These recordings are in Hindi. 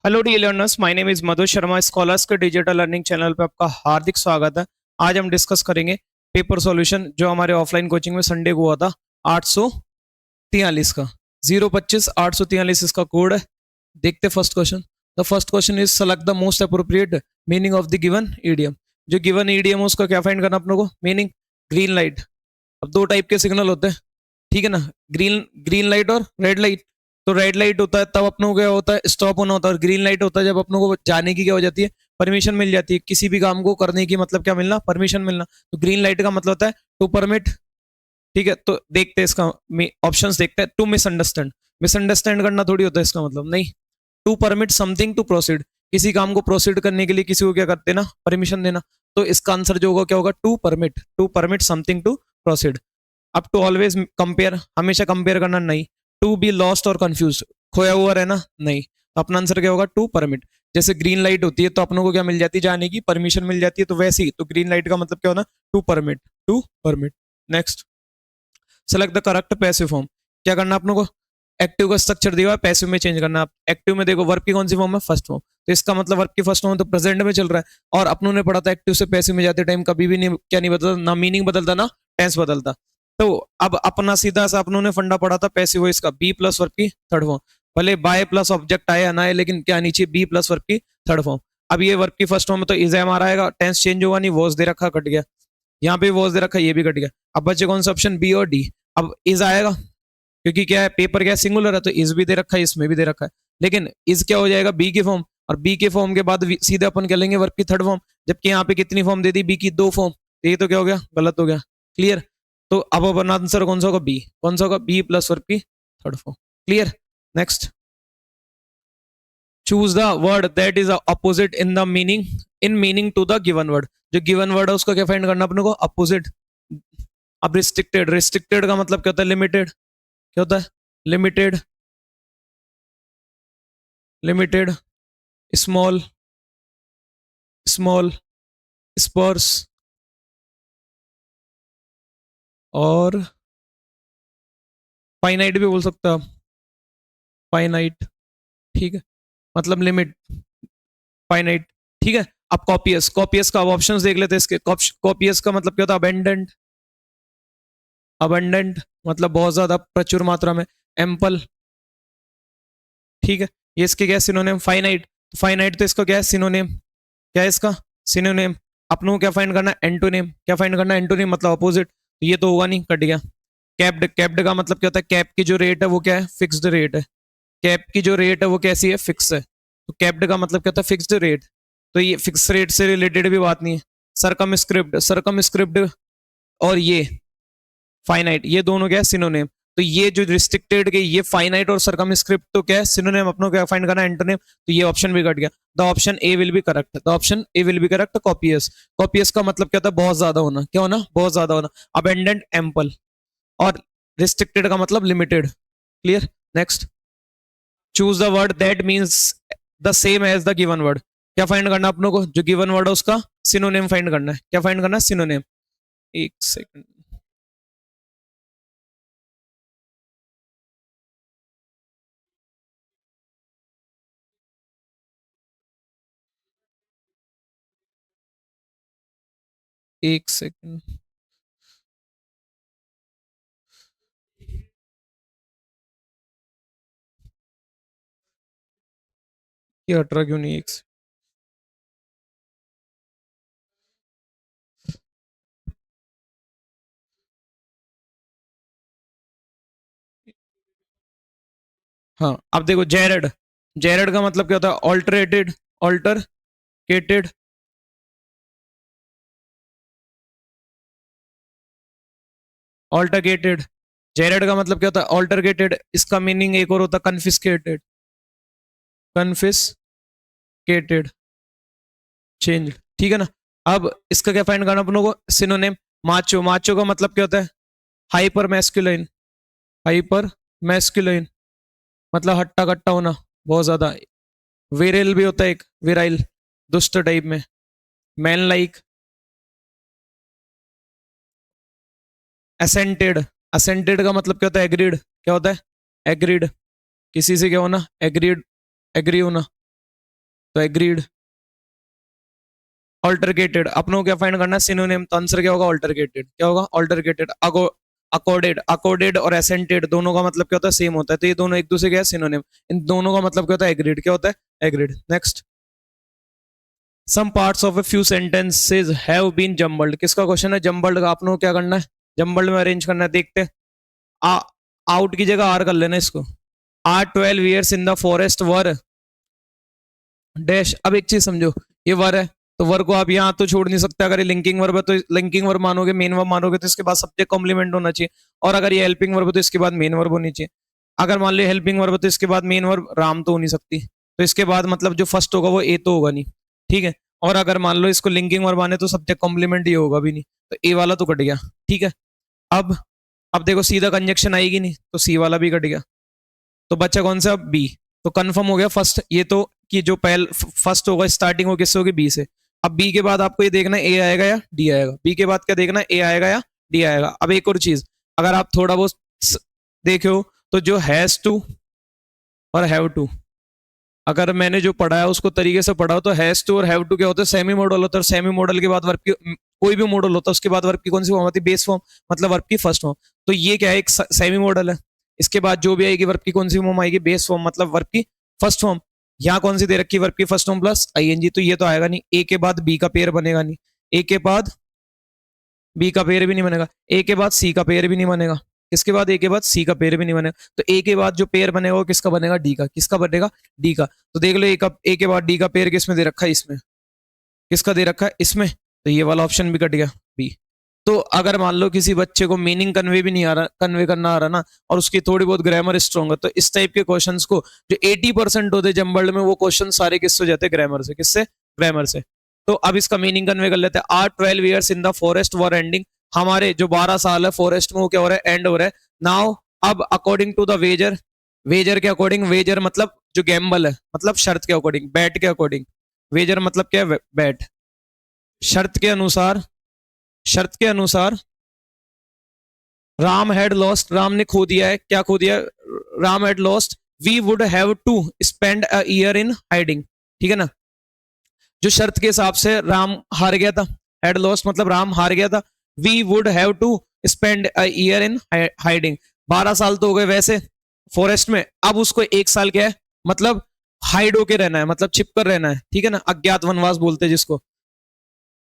Hello D learners, my name is Madhu Sharma. Scholars के डिजिटल लर्निंग चैनल पे आपका हार्दिक स्वागत है। आज हम डिस्कस करेंगे पेपर सॉल्यूशन जो हमारे ऑफलाइन कोचिंग में संडे को हुआ था। 843 का 025 843 इसका कोड है। देखते first question. The first question is select the most appropriate meaning of the given EDM. जो गिवन ईडीएम है उसका क्या फाइंड करना अपने को? मीनिंग। Green light. अब दो टाइप के सिग्नल होते हैं, ठीक है ना? ग्रीन ग्रीन लाइट और रेड लाइट। तो रेड लाइट होता है तब अपनों को क्या होता है? स्टॉप होना होता है। और ग्रीन लाइट होता है जब अपनों को जाने की क्या हो जाती है? परमिशन मिल जाती है। किसी भी काम को करने की मतलब क्या मिलना? परमिशन मिलना। तो ग्रीन लाइट का मतलब होता है टू परमिट। ठीक है, तो देखते हैं इसका ऑप्शंस देखते हैं। To misunderstand. मिसअंडरस्टैंड करना थोड़ी होता है इसका मतलब, नहीं। To permit something to proceed. किसी काम को प्रोसीड करने के लिए किसी को क्या करते ना? परमिशन देना। तो इसका आंसर जो होगा क्या होगा? To permit something to proceed. अब टू ऑलवेज कंपेयर, हमेशा कंपेयर करना, नहीं। टू बी लॉस्ट और कंफ्यूज, खोया हुआ रहना, नहीं। तो अपना आंसर क्या होगा? To permit. जैसे ग्रीन लाइट होती है तो अपनों को क्या मिल जाती है? जाने की परमिशन मिल जाती है। तो वैसे ही तो ग्रीन लाइट का मतलब क्या होना? To permit. To permit. Next, select the correct passive form. क्या करना अपनों को? एक्टिव का स्ट्रक्चर दिया हुआ है, पैसिव में चेंज करना। आप एक्टिव में देखो वर्ब की कौन सी फॉर्म है? First form. तो इसका मतलब वर्ब की फर्स्ट फॉर्म तो प्रेजेंट में चल रहा है। और अपनों ने पढ़ा था एक्टिव से पैसिव में जाते टाइम कभी भी नहीं क्या नहीं बदलता, ना मीनिंग बदलता ना टेंस बदलता। तो अब अपना सीधा सा अपनों ने फंडा पढ़ा था पैसिव वॉइस का, बी प्लस वर्ब की थर्ड फॉर्म। भले बाय प्लस ऑब्जेक्ट आए ना आए, लेकिन क्या नीचे बी प्लस वर्ब की थर्ड फॉर्म। अब ये वर्ब की फर्स्ट फॉर्म में तो इज एम आ आएगा, टेंस चेंज होगा नहीं, वॉज दे रखा कट गया। यहाँ पे वॉज दे रखा, ये भी कट गया। अब बचे कौन सा ऑप्शन? बी और डी। अब इज आएगा क्योंकि क्या है, पेपर क्या है? सिंगुलर है, तो इज भी दे रखा है, इसमें भी दे रखा है। लेकिन इज क्या हो जाएगा? बी की फॉर्म। और बी के फॉर्म के बाद सीधे अपन क्या लेंगे? वर्ब की थर्ड फॉर्म। जबकि यहाँ पे कितनी फॉर्म दे दी? बी की दो फॉर्म। तो ये तो क्या हो गया? गलत हो गया। क्लियर? तो अब अपन आंसर कौन सा होगा? बी। कौन सा होगा? बी प्लस वर्ब की third form. Clear? Next, choose the word that is opposite in meaning to the given word. जो गिवन वर्ड है उसका क्या फाइंड करना अपने को? अपोजिट। अब रिस्ट्रिक्टेड, रिस्ट्रिक्टेड का मतलब क्या होता है? लिमिटेड। क्या होता है? लिमिटेड। लिमिटेड। स्मॉल। स्मॉल। स्पर्स। और फाइनाइट भी बोल सकते हो आप। फाइनाइट। ठीक है, मतलब लिमिट। फाइनाइट। ठीक है। अब कॉपियस, कॉपियस का अब ऑप्शंस देख लेते हैं इसके। कॉपियस का मतलब क्या होता है? अबेंडेंट। अबेंडेंट मतलब बहुत ज्यादा, प्रचुर मात्रा में। एम्पल। ठीक है, ये इसके क्या है? सिनोनिम। फाइनाइट। फाइनाइट तो इसका क्या है? सिनोनिम। क्या है इसका? सिनोनिम। अपनों को क्या फाइंड करना है? एंटोनिम। क्या फाइंड करना है? एंटोनिम मतलब अपोजिट। तो ये तो होगा नहीं, कट गया। कैप्ड, कैप्ड का मतलब क्या होता है? कैप की जो रेट है वो क्या है? फिक्स्ड रेट है। कैप की जो रेट है वो कैसी है? फिक्स है। तो कैप्ड का मतलब क्या होता है? Fixed rate. तो ये फिक्स रेट से रिलेटेड भी बात नहीं है। सरकम स्क्रिप्ट, सरकम स्क्रिप्ट और ये फाइनाइट, ये दोनों क्या है? सिनोनिम। तो ये जो रिस्ट्रिक्टेड के, ये फाइनाइट और सरकम स्क्रिप्ट तो क्या है? सिनोनिम। अपनों क्या फाइंड करना है? एंटोनिम। तो ये ऑप्शन भी कट गया। The option A will be correct. The option A will be correct. Copious. Copious का मतलब क्या होता है? बहुत ज्यादा होना। क्या होना? बहुत ज्यादा होना। Abundant, ample. और रिस्ट्रिक्टेड का मतलब limited. Clear? Next, choose the word that means the same as the given word. क्या फाइंड करना अपनों को? जो गिवन वर्ड है उसका सिनोनिम फाइंड करना है। क्या फाइंड करना है? सिनोनिम। एक सेकंड। एक सेकंड। ये हट रहा क्यों नहीं? एक हाँ, अब देखो जेरड। जेरड का मतलब क्या होता है? ऑल्टरेटेड। ऑल्टरकेटेड। ऑल्टरकेटेड। जेरड का मतलब क्या होता है? ऑल्टरकेटेड। इसका मीनिंग एक और होता है कन्फिस्केटेड। Confiscated, change. ठीक है ना? अब इसका क्या फाइंड करना अपनों को? सिनोनिम। माचो। माचो का मतलब क्या होता है? Hyper masculine. हाइपर मैस्कुलाइन मतलब हट्टा कट्टा होना, बहुत ज्यादा। विरेल भी होता है एक, विराइल, दुष्ट टाइप में। Man like. असेंटेड। असेंटेड का मतलब क्या होता है? एग्रीड। क्या होता है? एग्रीड। किसी से क्या होना? एग्रीड, एग्री होना। तो एग्रीड। ऑल्टरकेटेड अपनों को क्या फाइंड करना है, सिनोनिम, तो आंसर क्या होगा ऑल्टरकेटेड, क्या होगा ऑल्टरकेटेड। अकॉर्डेड, अकॉर्डेड और एसेंटेड दोनों का मतलब क्या होता है, सेम होता है, तो ये दोनों एक दूसरे के सिनोनिम, इन दोनों का मतलब क्या होता है एग्रीड, क्या होता है agreed. Next, some parts of a few sentences have been jumbled, किसका क्वेश्चन है, जम्बल्ड का, अपनों को क्या करना है जम्बल्ड में अरेंज करना है, देखते हैं। आउट की जगह आर कर लेना इसको। Our 12 years in the forest were dash. अब एक चीज समझो, ये वर है तो वर को आप यहाँ तो छोड़ नहीं सकते, अगर ये लिंकिंग वर्ब है तो लिंकिंग वर्ब मानोगे, मेन वर्ब मानोगे तो इसके बाद सब्जेक्ट कॉम्प्लीमेंट होना चाहिए, और अगर ये हेल्पिंग वर्ब है तो इसके बाद मेन वर्ब होनी चाहिए। अगर मान लो हेल्पिंग वर्ब है तो इसके बाद मेन वर्ब राम तो हो नहीं सकती, तो इसके बाद मतलब जो फर्स्ट होगा वो ए तो होगा नहीं, ठीक है। और अगर मान लो इसको लिंकिंग वर्ब आने तो सब्जेक्ट कॉम्प्लीमेंट ये होगा भी नहीं, तो ए वाला तो कट गया, ठीक है। अब अब देखो सीधा कंजक्शन आएगी नहीं तो सी वाला भी कट गया, तो बच्चा कौन सा बी। तो कंफर्म हो गया फर्स्ट, ये तो कि जो पहल फर्स्ट होगा स्टार्टिंग हो किससे होगी, बी से। अब बी के बाद आपको ये देखना है ए आएगा या डी आएगा, बी के बाद क्या देखना है ए आएगा या डी आएगा। अब एक और चीज, अगर आप थोड़ा बहुत देखो तो जो हैज टू और हैव टू, अगर मैंने जो पढ़ा है उसको तरीके से पढ़ाओ तो हैज टू और हैव टू क्या होता है, सेमी मॉडल होता है, सेमी मॉडल के बाद वर्ब की कोई भी मॉडल होता है उसके बाद वर्ब की कौन सी फॉर्म होती है, बेस फॉर्म, मतलब वर्ब की फर्स्ट फॉर्म। तो ये क्या है, एक सेमी मॉडल है, इसके बाद जो भी आएगी वर्ब की कौन सी फॉर्म आएगी, बेस फॉर्म, मतलब वर्ब की फर्स्ट फॉर्म। यहाँ कौन सी दे रखी है, वर्ब की फर्स्ट फॉर्म प्लस आईएनजी, तो ये तो आएगा नहीं, ए के बाद बी का पेयर बनेगा नहीं, ए के बाद बी का पेयर भी नहीं बनेगा, ए के बाद सी का पेयर भी नहीं बनेगा, इसके बाद ए के बाद सी का पेयर भी नहीं बनेगा, तो ए के बाद जो पेयर बनेगा वो किसका बनेगा, डी का, किसका बनेगा डी का। तो देख लो ए के बाद डी का पेयर किसमें दे रखा है, इसमें, किसका दे रखा है इसमें, तो ये वाला ऑप्शन भी कट गया बी। तो अगर मान लो किसी बच्चे को मीनिंग कन्वे भी नहीं आ रहा, कन्वे करना आ रहा ना, और उसकी थोड़ी बहुत ग्रामर स्ट्रॉन्ग है, तो इस टाइप के क्वेश्चंस को जो 80% होते जम्बल्ड में, वो क्वेश्चन सारे किससे जाते हैं, ग्रामर से, किससे, ग्रामर से। तो अब इसका मीनिंग कन्वे कर लेते हैं। Our 12 years in the forest were ending, हमारे जो 12 साल है फॉरेस्ट में वो क्या हो रहा है, एंड हो रहा है। नाउ अब according to the wager, wager के अकॉर्डिंग, वेजर मतलब जो गैम्बल है, मतलब शर्त के अकॉर्डिंग, बैट के अकॉर्डिंग, वेजर मतलब क्या है, बैट, शर्त के अनुसार, शर्त के अनुसार राम हैड लॉस्ट, राम ने खो दिया है, क्या खो दिया, Ram had lost, we would have to spend a year in hiding, ठीक है ना। जो शर्त के हिसाब से राम हार गया था, हैड लॉस्ट मतलब राम हार गया था, we would have to spend a year in hiding, 12 साल तो हो गए वैसे फॉरेस्ट में, अब उसको 1 साल क्या है, मतलब हाइड होके रहना है, मतलब छिप कर रहना है, ठीक है ना, अज्ञात वनवास बोलते हैं जिसको।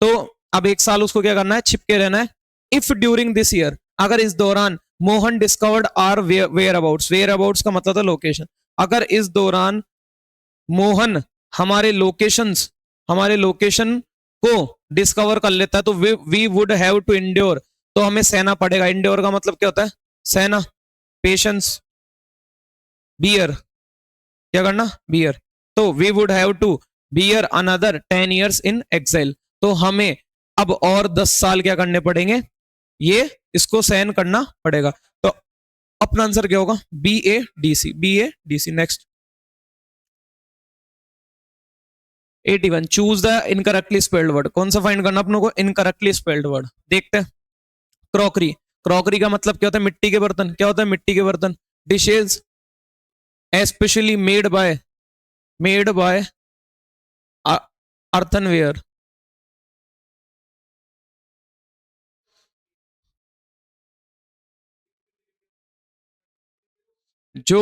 तो अब 1 साल उसको क्या करना है, छिपके रहना है। इफ ड्यूरिंग दिस ईयर, अगर इस दौरान Mohan discovered our whereabouts, whereabouts का मतलब था लोकेशन, अगर इस दौरान मोहन हमारे लोकेशंस, हमारे लोकेशन को डिस्कवर कर लेता है, तो we would have to endure, तो हमें सहना पड़ेगा। इंड्योर का मतलब क्या होता है, सहना, पेशेंस, बियर, क्या करना, बियर। तो we would have to bear another 10 years in exile, तो हमें अब और 10 साल क्या करने पड़ेंगे, ये इसको सहन करना पड़ेगा। तो अपना आंसर क्या होगा, B A D C, B A D C. Next 81, choose the incorrectly spelled word, कौन सा फाइंड करना अपनों को, इनकरेक्टली स्पेल्ड वर्ड। देखते हैं, क्रॉकरी, क्रॉकरी का मतलब क्या होता है, मिट्टी के बर्तन, क्या होता है मिट्टी के बर्तन। डिशेज एस्पेशली मेड बाय अर्थनवेयर, जो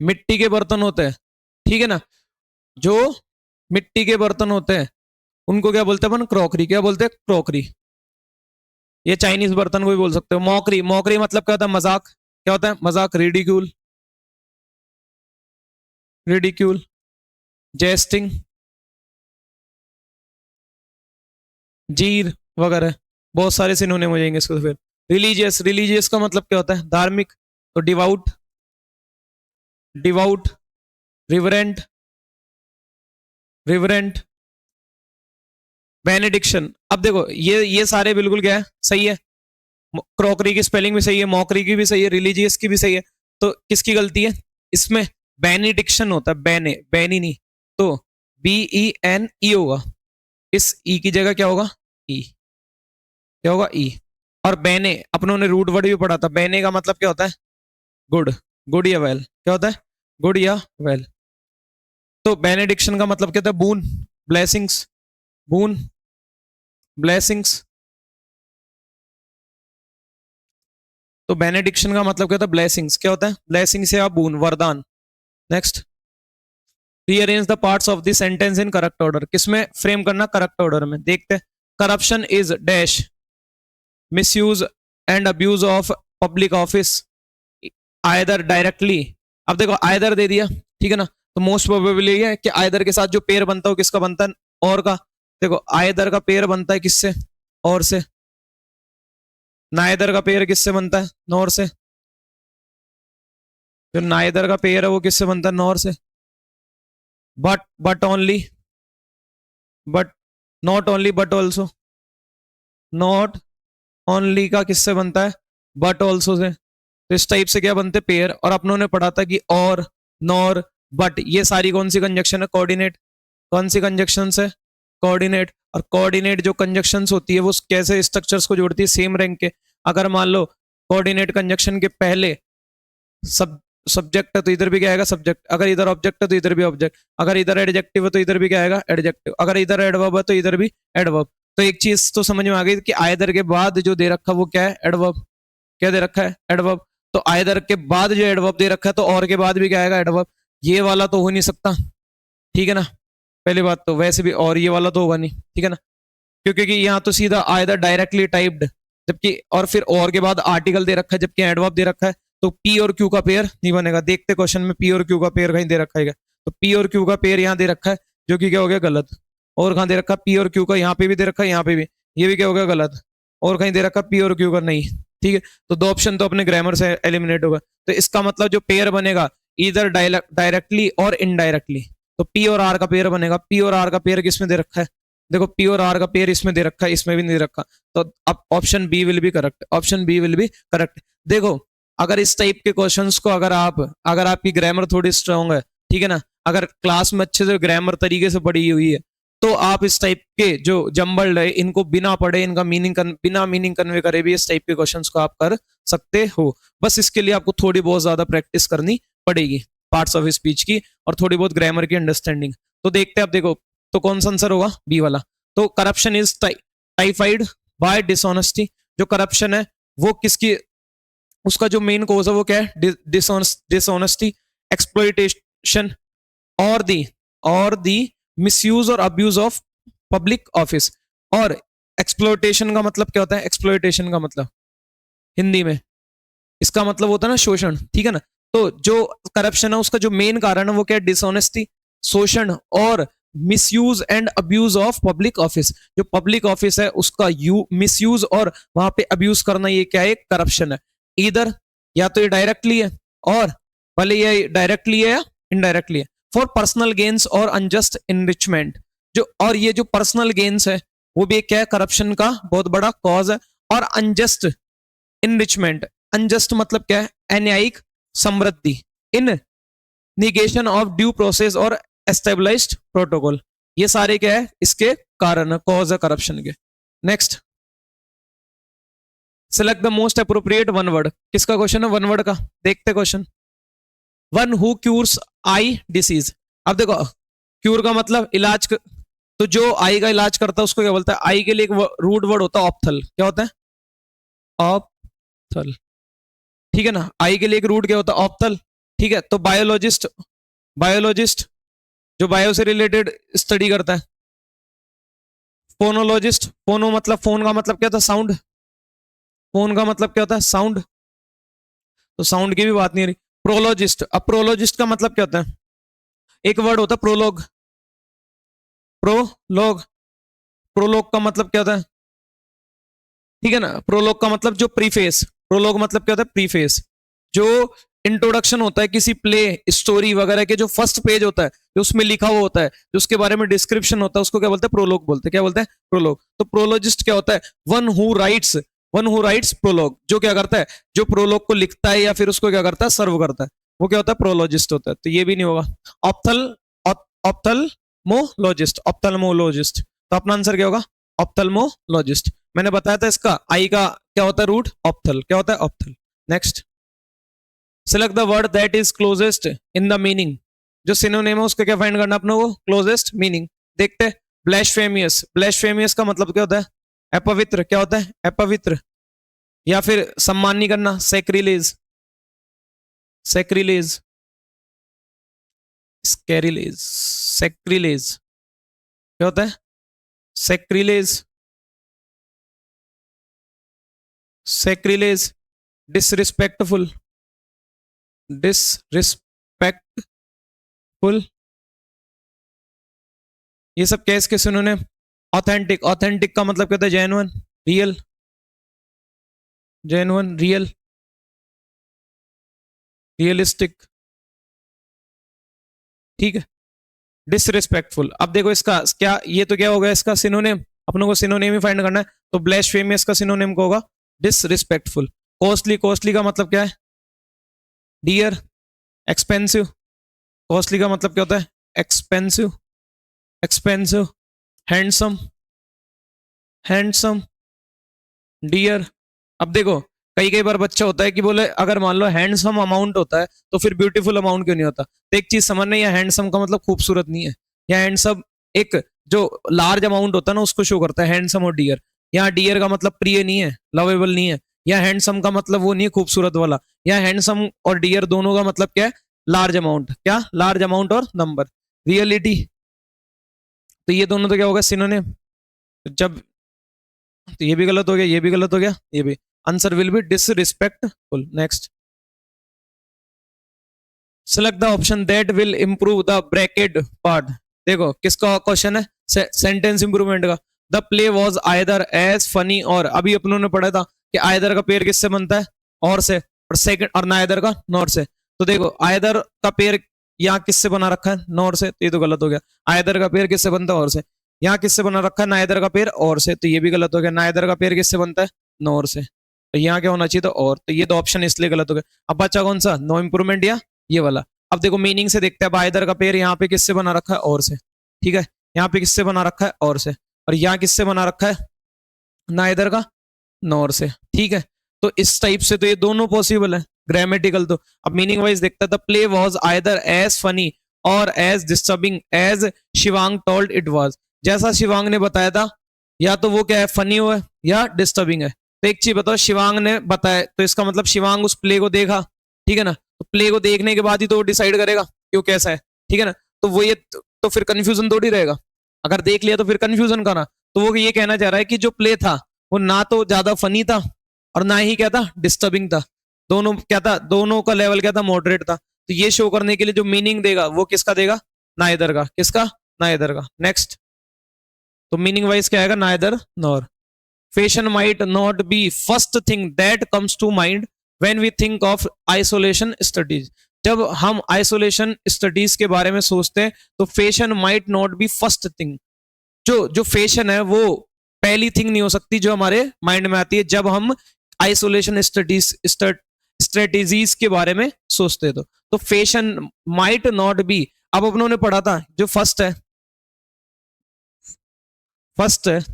मिट्टी के बर्तन होते हैं, ठीक है ना, जो मिट्टी के बर्तन होते हैं उनको क्या बोलते हैं अपन, क्रॉकरी, क्या बोलते हैं क्रॉकरी। ये चाइनीज बर्तन को भी बोल सकते हो। मॉकरी, मॉकरी मतलब क्या होता है, मजाक, क्या होता है मजाक, रिडिक्यूल, रिडिक्यूल, जेस्टिंग, जीर वगैरह, बहुत सारे सिनोनिम हो जाएंगे इसको। फिर रिलीजियस, रिलीजियस का मतलब क्या होता है, धार्मिक, तो डिवाउट, डिवाउट, रिवरेंट, रिवरेंट, बेनेडिक्शन। अब देखो ये सारे बिल्कुल क्या है, सही है, क्रॉकरी की स्पेलिंग भी सही है, मॉकरी की भी सही है, रिलीजियस की भी सही है, तो किसकी गलती है इसमें, बेनिडिक्शन होता है, बेने, बेनी नहीं, तो बी ई एन ई होगा, इस ई की जगह क्या होगा, ई, क्या होगा ई। और बेने अपनों ने रूट वर्ड भी पढ़ा था, बेने का मतलब क्या होता है, गुड, गुड या वेल, क्या होता है, गुड या वेल। तो बेनेडिक्शन का मतलब क्या था? बून, ब्लेसिंग्स, बून, ब्लेसिंग्स। तो बेनेडिक्शन का मतलब क्या था? ब्लेसिंग्स। क्या होता है? ब्लेसिंग्स या बून, वरदान। Next, rearrange the parts of the sentence in correct order. किसमें फ्रेम करना? करेक्ट ऑर्डर में। देखते हैं। Corruption is dash misuse and abuse of public office either directly. अब देखो आइदर दे दिया, ठीक है ना, तो मोस्ट प्रोबेबली है कि आइदर के साथ जो पेयर बनता है वो किसका बनता है? और का। देखो आइदर का पेयर बनता है किससे? और से। नाइदर का पेयर किससे बनता है? नॉर से। जो नाइदर का पेयर है वो किससे बनता है? नॉर से। But only, but not only but also, not only का किससे बनता है? But also say. तो इस टाइप से क्या बनते पेयर। और अपनों ने पढ़ा था कि और, नॉर, बट, ये सारी कौन सी कंजक्शन है? कोऑर्डिनेट। कौन सी कंजक्शन है? कोऑर्डिनेट। और कोऑर्डिनेट जो कंजक्शंस होती है वो कैसे स्ट्रक्चर्स को जोड़ती है? सेम रैंक के। अगर मान लो कोऑर्डिनेट कंजक्शन के पहले सब सब्जेक्ट है तो इधर भी क्या आएगा? सब्जेक्ट। अगर इधर ऑब्जेक्ट है तो इधर भी ऑब्जेक्ट। अगर इधर एडजेक्टिव है तो इधर भी क्या आएगा? एडजेक्टिव। अगर इधर एडवर्ब है तो इधर भी एडवर्ब। तो एक चीज तो समझ में आ गई कि आइदर के बाद जो दे रखा वो क्या है? एडवर्ब। क्या दे रखा है? एडवर्ब। तो आइदर के बाद जो एडवर्ब दे रखा है तो और के बाद भी क्या आएगा? एडवर्ब। ये वाला तो हो नहीं सकता, ठीक है ना। पहली बात तो वैसे भी, और ये वाला तो होगा नहीं, ठीक है ना, क्योंकि यहाँ तो सीधा आइदर डायरेक्टली टाइप्ड, जबकि और फिर और के बाद आर्टिकल दे रखा है, जबकि एडवर्ब दे रखा है, तो पी और क्यू का पेयर नहीं बनेगा। देखते क्वेश्चन में पी और क्यू का पेयर कहीं दे रखा है क्या? तो पी और क्यू का पेयर यहाँ दे रखा है, जो कि क्या हो गया? गलत। और कहाँ दे रखा? पी और क्यू का यहाँ पे भी दे रखा है, यहाँ पे भी, ये भी क्या हो गया? गलत। और कहीं दे रखा पी और क्यू का नहीं, ठीक है। तो दो ऑप्शन तो अपने ग्रामर से एलिमिनेट होगा। तो इसका मतलब जो पेयर बनेगा इधर डायरेक्टली और इनडायरेक्टली, तो पी और आर का पेयर बनेगा। पी और आर का पेयर किसमें दे रखा है? देखो पी और आर का पेयर इसमें दे रखा है, इसमें भी नहीं दे रखा। तो अब option B will be correct, option B will be correct. देखो अगर इस टाइप के क्वेश्चंस को अगर आपकी ग्रामर थोड़ी स्ट्रांग है, ठीक है ना, अगर क्लास में अच्छे से ग्रामर तरीके से पढ़ी हुई है, तो आप इस टाइप के जो जम्बल्ड है इनको बिना पढ़े, इनका बिना मीनिंग कन्वे करे भी इस टाइप के क्वेश्चंस को आप कर सकते हो। बस इसके लिए आपको थोड़ी बहुत ज्यादा प्रैक्टिस करनी पड़ेगी पार्ट्स ऑफ स्पीच की, और थोड़ी बहुत ग्रामर की अंडरस्टैंडिंग। तो देखते हैं, आप देखो तो कौन सा आंसर होगा? बी वाला। तो corruption is typified by dishonesty. जो करप्शन है वो किसकी, उसका जो मेन कोज है वो क्या है? डिसऑनेस्टी, एक्सप्लॉइटेशन, और दी मिसयूज और अब्यूज ऑफ पब्लिक ऑफिस। और एक्सप्लॉइटेशन का मतलब क्या होता है? एक्सप्लॉइटेशन का मतलब हिंदी में इसका मतलब होता है ना शोषण, ठीक है ना। तो जो करप्शन है उसका जो मेन कारण है वो क्या है? डिसऑनेस्टी, शोषण और misuse and abuse of public office. जो पब्लिक ऑफिस है उसका मिसयूज और वहां पे अब्यूज करना, ये क्या है? करप्शन है। इधर या तो ये डायरेक्टली है, और भले ये डायरेक्टली है या इनडायरेक्टली है, फॉर पर्सनल गेन्स और अनजस्ट इनरिचमेंट। जो और ये जो पर्सनल गेन्स है वो भी क्या है? करप्शन का बहुत बड़ा कॉज है। और अनजस्ट इनरिचमेंट, अनजस्ट मतलब क्या है? अन्यायिक समृद्धि, इन निगेशन ऑफ ड्यू प्रोसेस और एस्टेब्लिश्ड प्रोटोकॉल, ये सारे क्या है? इसके कारण है, कॉज है करप्शन के। Next, select the most appropriate one word. किसका क्वेश्चन है? वन वर्ड का। देखते question. One who cures I disease. अब देखो क्यूर का मतलब इलाज तो जो आई का इलाज करता है उसको क्या बोलता है? आई के लिए एक रूट वर्ड होता है ऑप्थल। क्या होता है? ऑप्थल, ठीक है ना। आई के लिए एक रूट क्या होता है? ऑप्थल, ठीक है। तो बायोलॉजिस्ट, बायोलॉजिस्ट जो बायो से रिलेटेड स्टडी करता है। फोनोलॉजिस्ट, फोनो मतलब फोन का मतलब क्या था? साउंड। फोन का मतलब क्या होता है? साउंड। तो साउंड की भी बात नहीं रही। प्रोलॉजिस्ट, अब प्रोलॉजिस्ट का मतलब क्या होता है? एक वर्ड होता है प्रोलॉग। प्रोलॉग, प्रोलॉग का मतलब क्या होता है? ठीक है ना। प्रोलॉग का मतलब जो प्रीफेस, प्रोलॉग मतलब क्या होता है? प्रीफेस, जो इंट्रोडक्शन होता है किसी प्ले, स्टोरी वगैरह के जो फर्स्ट पेज होता है, जो उसमें लिखा हुआ होता है, जो उसके बारे में डिस्क्रिप्शन होता है, उसको क्या बोलते हैं? प्रोलॉग बोलते हैं। क्या बोलते हैं? प्रोलॉग। तो प्रोलॉजिस्ट क्या होता है? वन हु राइट्स प्रोलॉग, जो क्या करता है? जो प्रोलॉग को लिखता है या फिर उसको क्या करता है? सर्व करता है, वो क्या होता है? प्रोलॉजिस्ट होता है। तो ये भी नहीं होगा। ऑप्थल, ऑप्थल्मोलॉजिस्ट, ऑप्थल्मोलॉजिस्ट। तो अपना आंसर क्या होगा? ऑप्थल्मोलॉजिस्ट। मैंने बताया था इसका आई का क्या होता है? Root ophthal. क्या होता है? Ophthal. Next, select the word that is closest in the meaning जो सिनोनिम है उसका क्या फाइंड करना अपने को, क्लोजेस्ट मीनिंग। देखते हैं, ब्लैस्फेमियस, ब्लैस्फेमियस का मतलब क्या होता है, अपवित्र, क्या होता है, अपवित्र, या फिर सम्मान नहीं करना, सैक्रिलेज, सैक्रिलेज, स्कैरिलेज, सैक्रिलेज, क्या होता है, सैक्रिलेज, सैक्रिलेज, डिसरिस्पेक्टफुल, डिसरिस्पेक्टफुल, ये सब क्या इसके सिनोनिम। ऑथेंटिक, ऑथेंटिक का मतलब क्या होता है, genuine, real, genuine, real, realistic, ठीक है। डिसरिस्पेक्टफुल, अब देखो इसका क्या, ये तो क्या होगा इसका सिनोनिम, अपनों को सिनोनिम ही फाइंड करना है, तो ब्लैस्फेमियस का सिनोनिम को होगा डिसरिस्पेक्टफुल। कॉस्टली, कॉस्टली का मतलब क्या है, डियर, एक्सपेंसिव, कॉस्टली का मतलब क्या होता है, expensive, expensive, handsome, handsome, dear. अब देखो कई कई बार बच्चा होता है कि बोले अगर मान लो हैंडसम अमाउंट होता है तो फिर ब्यूटीफुल अमाउंट क्यों नहीं होता। तो एक चीज समझना, या हैंडसम का मतलब खूबसूरत नहीं है, या हैंडसम एक जो लार्ज अमाउंट होता है ना उसको शो करता है, हैंडसम और डियर। यहाँ डियर का मतलब प्रिय नहीं है, लवेबल नहीं है, या हैंडसम का मतलब वो नहीं है खूबसूरत वाला, या हैंडसम और डियर दोनों का मतलब क्या है, लार्ज अमाउंट, क्या, लार्ज अमाउंट और नंबर, रियलिटी। तो ये दोनों तो क्या होगा, सिनोनिम। जब, तो ये भी गलत हो गया, ये भी गलत हो गया, ये भी, answer will be disrespectful. Next, select the option that will improve the bracket part. देखो किसका क्वेश्चन है, सेंटेंस इंप्रूवमेंट का। The play was either as funny, और अभी अपनों ने पढ़ा था कि आइदर का पेयर किससे बनता है, और से, और सेकंड, और नाइदर का नॉर से। तो देखो आइदर का पेयर यहाँ किससे बना रखा है, नॉर से, तो ये तो गलत हो गया। आइदर का पेयर किससे बनता है, और से। यहाँ किससे बना रखा है, नाइदर का पेयर और से, तो ये भी गलत हो गया। नाइदर का पेयर किससे बनता है, नॉर से, तो यहाँ क्या होना चाहिए था, और। तो ये दो ऑप्शन इसलिए गलत हो गए। अब बच्चा कौन सा, नो इंप्रूवमेंट या ये वाला। अब देखो मीनिंग से देखते हैं, अब आइदर का पेयर यहाँ पे किससे बना रखा है, और से, ठीक है। यहाँ पे किससे बना रखा है, और से, और यहाँ किससे बना रखा है, नाइदर का नॉर से, ठीक है। तो इस टाइप से तो ये दोनों पॉसिबल है, ग्रामेटिकल। तो अब मीनिंग वाइज देखता था, play was either as funny or as disturbing as Shivang told it was. जैसा शिवांग ने बताया था, या तो वो क्या है, फनी हो है या डिस्टर्बिंग है। तो एक चीज बताओ, शिवांग ने बताया तो इसका मतलब शिवांग उस प्ले को देखा, ठीक है ना। तो प्ले को देखने के बाद ही तो वो डिसाइड करेगा कि वो कैसा है, ठीक है ना। तो वो ये तो फिर कंफ्यूजन थोड़ी रहेगा, अगर देख लिया तो फिर कंफ्यूजन का ना। तो वो ये कहना चाह रहा है कि जो प्ले था वो ना तो ज्यादा फनी था और ना ही क्या था, डिस्टर्बिंग था। दोनों क्या था, दोनों का लेवल क्या था, मॉडरेट था। तो ये शो करने के लिए जो मीनिंग देगा वो किसका देगा, नाइदर का, किसका, नाइदर का। नेक्स्ट, तो मीनिंग वाइज क्या आएगा, neither nor. Fashion might not be first thing that comes to mind when we think of isolation studies. जब हम आइसोलेशन स्टडीज के बारे में सोचते हैं तो fashion might not be first thing, जो जो फैशन है वो पहली थिंग नहीं हो सकती जो हमारे माइंड में आती है जब हम आइसोलेशन स्टडीज स्ट्रेटेजीज के बारे में सोचते हैं। तो फैशन माइट नॉट बी, अब अपनों ने पढ़ा था जो फर्स्ट है, फर्स्ट है,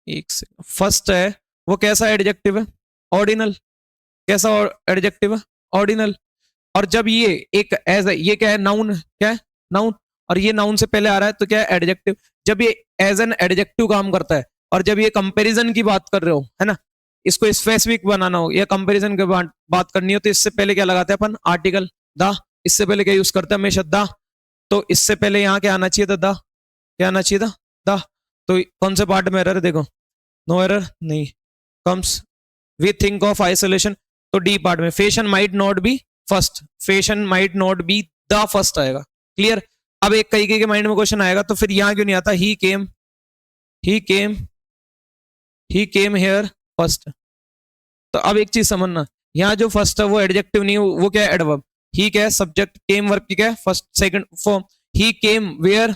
एक से फर्स्ट है वो कैसा एडजेक्टिव है, ऑर्डिनल। कैसा एडजेक्टिव है, ऑर्डिनल। और जब ये एक एज है, ये क्या है, नाउन, क्या है, नाउन। और ये नाउन से पहले आ रहा है तो क्या है, एडजेक्टिव। जब ये एज एन एडजेक्टिव काम करता है, और जब ये कंपैरिजन की बात कर रहे हो, है ना, इसको स्पेसिफिक बनाना हो या कंपैरिजन की बात करनी हो, तो इससे पहले क्या लगाते हैं अपन, आर्टिकल द। इससे पहले क्या यूज करते हैं, हमेशा द। तो इससे पहले यहाँ क्या आना चाहिए था, द। क्या आना चाहिए था, द। तो कौन से पार्ट में एरर है, देखो, नो एरर नहीं, comes we think of isolation, तो डी पार्ट में fashion might not be first, fashion might not be the first आएगा, क्लियर। अब एक कई के माइंड में क्वेश्चन आएगा तो फिर यहां क्यों नहीं आता, ही केम, ही केम, ही केम हेयर फर्स्ट। तो अब एक चीज समझना, यहाँ जो फर्स्ट है वो एडजेक्टिव नहीं, वो क्या है, एडवर्ब। ही क्या है, सब्जेक्ट, केम वर्ब की क्या है, first second form. He came where,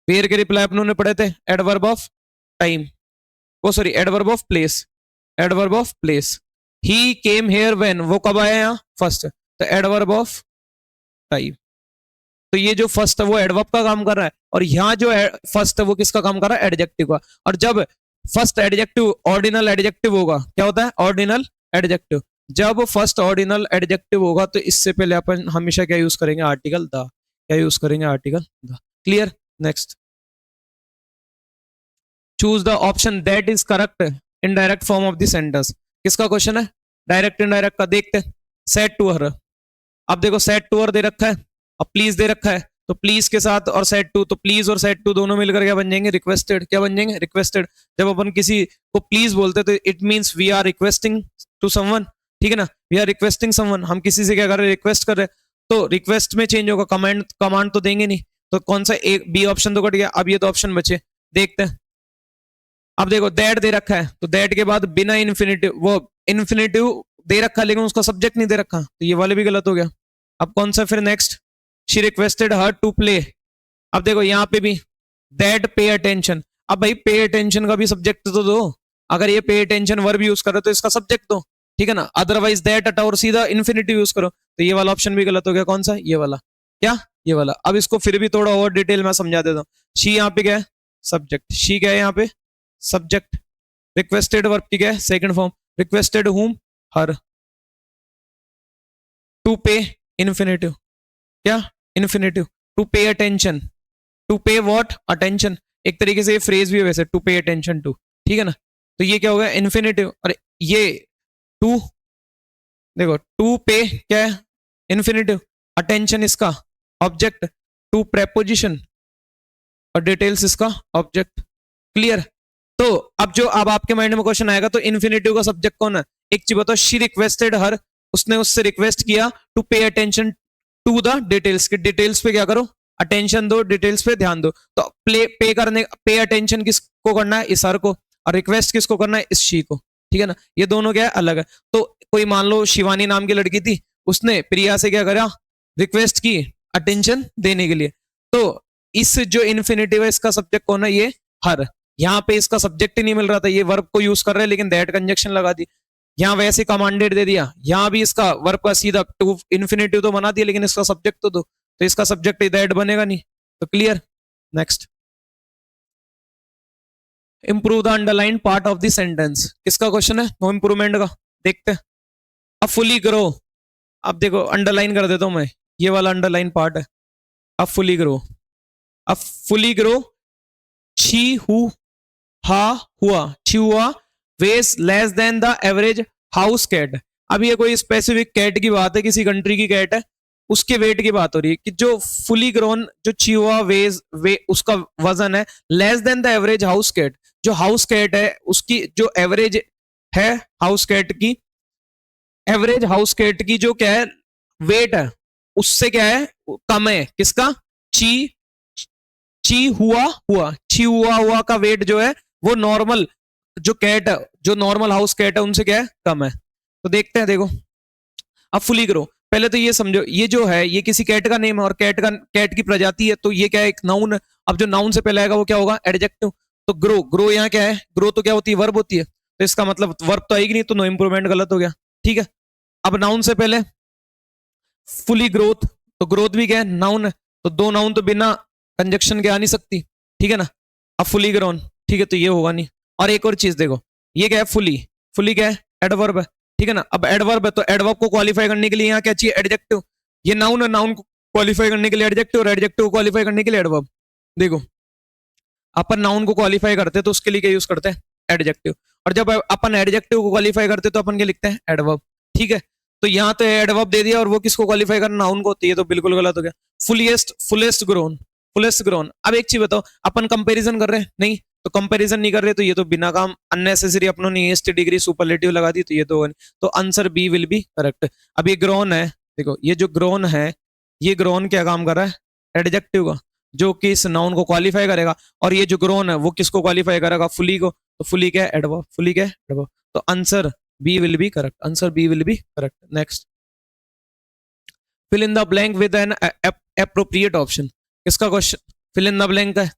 where के रिप्लाई अपनों ने पढ़े थे, एडवर्ब ऑफ टाइम, वो sorry adverb of place, adverb of place. He came here when, वो कब आया यहाँ, फर्स्ट, तो एडवर्ब ऑफ टाइम। तो ये जो फर्स्ट है वो एडवर्ब का काम कर रहा है, और यहाँ जो फर्स्ट है वो किसका काम कर रहा है, एडजेक्टिव का। और जब फर्स्ट एडजेक्टिव ऑर्डिनल एडजेक्टिव होगा, क्या होता है, ऑर्डिनल एडजेक्टिव। जब फर्स्ट ऑर्डिनल एडजेक्टिव होगा तो इससे पहले अपन हमेशा क्या यूज करेंगे, आर्टिकल द। क्या यूज करेंगे, article the. Clear. Next, choose the option that is correct in direct form of the sentence. किसका क्वेश्चन है, डायरेक्ट इनडायरेक्ट का। देखते हैं, सेड टू हर। अब देखो सेड टू हर दे रखा है, अब प्लीज दे रखा है, तो प्लीज के साथ और सेड टू, तो प्लीज और सेड टू दोनों मिलकर क्या बन जाएंगे, रिक्वेस्टेड। क्या बन जाएंगे, रिक्वेस्टेड। जब अपन किसी को प्लीज बोलते तो it means we are requesting to someone, ठीक है ना, वी आर रिक्वेस्टिंग समवन। हम किसी से क्या कर रहे हैं, रिक्वेस्ट कर रहे हैं, तो रिक्वेस्ट में चेंज होगा, कमांड कमांड तो देंगे नहीं। तो कौन सा एक बी ऑप्शन तो कट गया, अब ये तो ऑप्शन बचे। देखते हैं, अब देखो दैट दे रखा है, तो दैट के बाद बिना इन्फिनेटिव, वो इन्फिनेटिव दे रखा है लेकिन उसका सब्जेक्ट नहीं दे रखा, तो ये वाले भी गलत हो गया। अब कौन सा फिर next, she requested her to play. अब देखो यहाँ पे भी दैट पे अटेंशन। अब भाई पे अटेंशन का भी सब्जेक्ट तो दो, अगर ये पे अटेंशन वर्ब यूज करो तो इसका सब्जेक्ट दो, ठीक है ना, अदरवाइज दैट हटाओ और सीधा इन्फिनेटिव यूज करो, तो ये वाला ऑप्शन भी गलत हो गया। कौन सा, ये वाला। क्या, ये वाला। अब इसको फिर भी थोड़ा और डिटेल में समझा देता हूँ। शी यहाँ पे क्या है, सब्जेक्ट। शी क्या है यहाँ पे, सब्जेक्ट। रिक्वेस्टेड वर्ब की क्या है, second form. Requested whom, her. To pay, infinitive. क्या, infinitive. To pay attention, to pay what, attention. एक तरीके से ये फ्रेज भी है वैसे, टू पे अटेंशन टू, ठीक है ना। तो ये क्या होगा, इन्फिनेटिव। और ये टू, देखो टू पे क्या है, इन्फिनेटिव। अटेंशन इसका ऑब्जेक्ट। टू प्रेपोजिशन और डिटेल्स इसका ऑब्जेक्ट। क्लियर। तो अब आपके माइंड में क्वेश्चन आएगा, तो इन्फिनेटिव का सब्जेक्ट कौन है। एक चीज बताओ, शी रिक्वेस्टेड हर, उसने उससे रिक्वेस्ट किया to pay attention to the details, के डिटेल्स पे क्या करो, अटेंशन दो, डिटेल्स पे ध्यान दो। तो पे करने, पे अटेंशन किसको करना है, इस हर को, और रिक्वेस्ट किसको करना है, इस शी को, ठीक है ना। ये दोनों क्या है, अलग है। तो कोई मान लो शिवानी नाम की लड़की थी, उसने प्रिया से क्या करा, रिक्वेस्ट की अटेंशन देने के लिए, तो इस जो इन्फिनेटिव है इसका सब्जेक्ट कौन है, ये हर। यहाँ पे इसका सब्जेक्ट ही नहीं मिल रहा था, ये वर्ब को यूज कर रहे हैं लेकिन दैट कंजक्शन लगा दी। यहाँ वैसे कमांडेड दे दिया, यहाँ भी इसका वर्ब का सीधा टू इन्फिनेटिव तो बना दिया लेकिन इसका सब्जेक्ट तो दो, तो इसका सब्जेक्ट दैट बनेगा नहीं। तो clear. Next, improve the underline part of the sentence. किसका क्वेश्चन है, नो इंप्रूवमेंट का। देखते हैं, अब फुली ग्रो। अब देखो अंडरलाइन कर देता हूं मैं, ये वाला अंडरलाइन पार्ट है। अब फुली ग्रो, अब fully grow, chihuahua, chihuahua weighs less than the average house cat. अब ये कोई स्पेसिफिक कैट की बात है, किसी कंट्री की कैट है, उसके वेट की बात हो रही है कि जो फुली ग्रोन जो चिहुआ उसका वजन है less than the average house cat. जो हाउस कैट है उसकी जो एवरेज है, हाउस कैट की एवरेज, हाउस कैट की जो क्या है वेट है, उससे क्या है कम है। किसका, ची ची हुआ हुआ, ची हुआ का वेट जो है वो नॉर्मल जो कैट है, जो नॉर्मल हाउस कैट है उनसे क्या है, कम है। तो देखते हैं, देखो अब फुली ग्रो। पहले तो ये समझो, ये जो है ये किसी कैट का नेम है और कैट की प्रजाति है, तो ये क्या है, एक नाउन है। अब जो नाउन से पहले आएगा वो क्या होगा, एडजेक्टिव। तो ग्रो, ग्रो यहाँ क्या है, ग्रो तो क्या होती है, वर्ब होती है, तो इसका मतलब वर्ब तो आएगी नहीं, तो नो इंप्रूवमेंट गलत हो गया, ठीक है। अब नाउन से पहले फुली ग्रोथ, तो ग्रोथ भी क्या है, नाउन है, तो दो नाउन तो बिना कंजक्शन के आ नहीं सकती, ठीक है ना। अब फुली ग्रोन, ठीक है, तो ये होगा नहीं। और एक और चीज देखो, ये क्या है, फुली, फुली क्या है, एडवर्ब है, ठीक है ना। अब एडवर्ब है तो एडवर्ब को क्वालिफाई करने के लिए यहाँ क्या चाहिए, एडजेक्टिव। ये नाउन है, नाउन को क्वालिफाई करने के लिए एडजेक्टिव, और एडजेक्टिव को क्वालिफाई करने के लिए एडवर्ब। देखो अपन नाउन को क्वालिफाई करते हैं तो उसके लिए क्या यूज करते हैं, एडजेक्टिव। और जब अपन एडजेक्टिव को क्वालिफाई करते हैं तो अपन क्या लिखते हैं, एडवर्ब, ठीक है। तो यहाँ तो एडवर्ब दे दिया और वो किसको क्वालिफाई करना, नाउन को, तो ये तो बिल्कुल गलत हो गया। फुलीएस्ट, फुलेस्ट ग्रोन, फुलेस्ट ग्रोन। अब एक चीज बताओ, अपन कंपेरिजन कर रहे हैं नहीं, तो कंपैरिजन नहीं कर रहे, तो ये तो बिना काम अननेसेसरी अपनों ने एस्ट डिग्री सुपरलेटिव लगा दी, तो ये तो नहीं। तो answer B will be correct. अब ये ग्रोन है, देखो ये जो ग्रोन है, ये ग्रोन क्या काम कर रहा है, एडजेक्टिव का, जो कि इस नाउन को क्वालिफाई करेगा। और ये जो ग्रोन है वो किसको क्वालिफाई करेगा, फुली को, तो फुली क्या है, एडवर्ब, फुली क्या है, एडवर्ब। तो answer B will be correct, answer B will be correct. Next, fill in the blank with an appropriate option. किसका question, fill in the blank है।